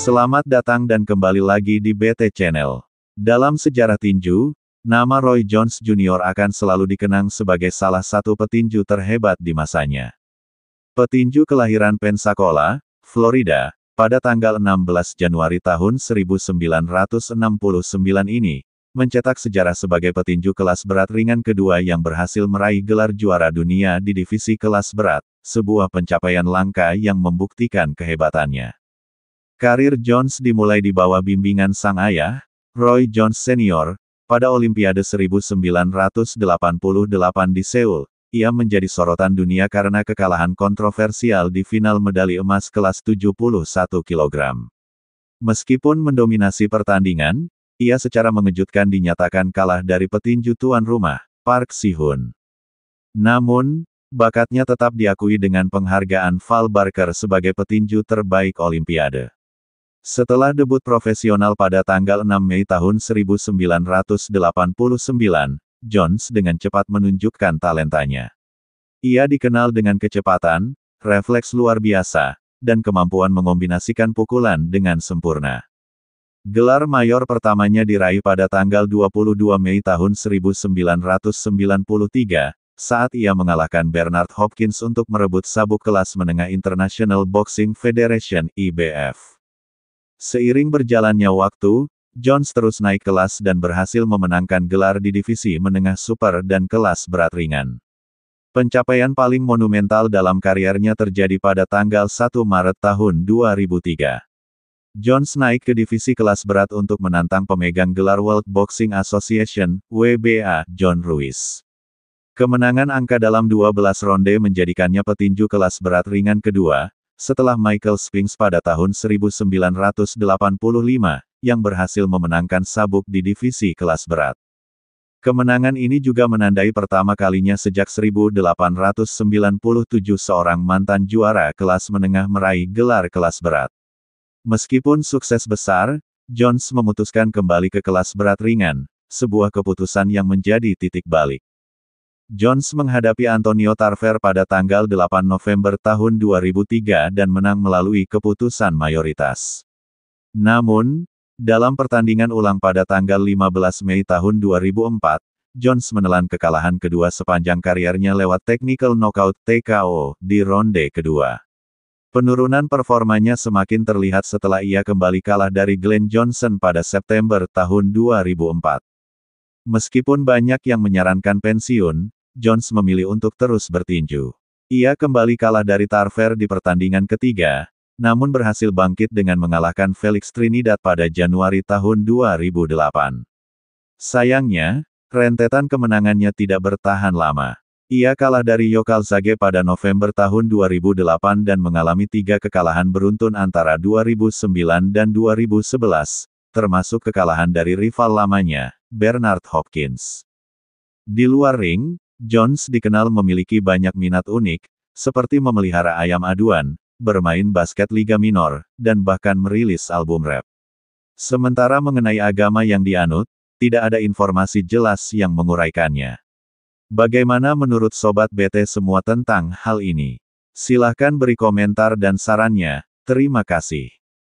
Selamat datang dan kembali lagi di BT Channel. Dalam sejarah tinju, nama Roy Jones Jr. akan selalu dikenang sebagai salah satu petinju terhebat di masanya. Petinju kelahiran Pensacola, Florida, pada tanggal 16 Januari tahun 1969 ini, mencetak sejarah sebagai petinju kelas berat ringan kedua yang berhasil meraih gelar juara dunia di divisi kelas berat, sebuah pencapaian langka yang membuktikan kehebatannya. Karir Jones dimulai di bawah bimbingan sang ayah, Roy Jones Sr., pada Olimpiade 1988 di Seoul. Ia menjadi sorotan dunia karena kekalahan kontroversial di final medali emas kelas 71 kg. Meskipun mendominasi pertandingan, ia secara mengejutkan dinyatakan kalah dari petinju tuan rumah, Park Si-hoon. Namun, bakatnya tetap diakui dengan penghargaan Val Barker sebagai petinju terbaik Olimpiade. Setelah debut profesional pada tanggal 6 Mei tahun 1989, Jones dengan cepat menunjukkan talentanya. Ia dikenal dengan kecepatan, refleks luar biasa, dan kemampuan mengombinasikan pukulan dengan sempurna. Gelar mayor pertamanya diraih pada tanggal 22 Mei tahun 1993, saat ia mengalahkan Bernard Hopkins untuk merebut sabuk kelas menengah International Boxing Federation (IBF). Seiring berjalannya waktu, Jones terus naik kelas dan berhasil memenangkan gelar di divisi menengah super dan kelas berat ringan. Pencapaian paling monumental dalam kariernya terjadi pada tanggal 1 Maret tahun 2003. Jones naik ke divisi kelas berat untuk menantang pemegang gelar World Boxing Association, WBA, John Ruiz. Kemenangan angka dalam 12 ronde menjadikannya petinju kelas berat ringan kedua, setelah Michael Spinks pada tahun 1985, yang berhasil memenangkan sabuk di divisi kelas berat. Kemenangan ini juga menandai pertama kalinya sejak 1897 seorang mantan juara kelas menengah meraih gelar kelas berat. Meskipun sukses besar, Jones memutuskan kembali ke kelas berat ringan, sebuah keputusan yang menjadi titik balik. Jones menghadapi Antonio Tarver pada tanggal 8 November tahun 2003 dan menang melalui keputusan mayoritas. Namun, dalam pertandingan ulang pada tanggal 15 Mei tahun 2004, Jones menelan kekalahan kedua sepanjang kariernya lewat technical knockout (TKO) di ronde kedua. Penurunan performanya semakin terlihat setelah ia kembali kalah dari Glenn Johnson pada September tahun 2004. Meskipun banyak yang menyarankan pensiun, Jones memilih untuk terus bertinju. Ia kembali kalah dari Tarver di pertandingan ketiga, namun berhasil bangkit dengan mengalahkan Felix Trinidad pada Januari tahun 2008. Sayangnya, rentetan kemenangannya tidak bertahan lama. Ia kalah dari Yokal Zage pada November tahun 2008 dan mengalami 3 kekalahan beruntun antara 2009 dan 2011, termasuk kekalahan dari rival lamanya, Bernard Hopkins. Di luar ring, Jones dikenal memiliki banyak minat unik, seperti memelihara ayam aduan, bermain basket liga minor, dan bahkan merilis album rap. Sementara mengenai agama yang dianut, tidak ada informasi jelas yang menguraikannya. Bagaimana menurut Sobat BT semua tentang hal ini? Silahkan beri komentar dan sarannya, terima kasih.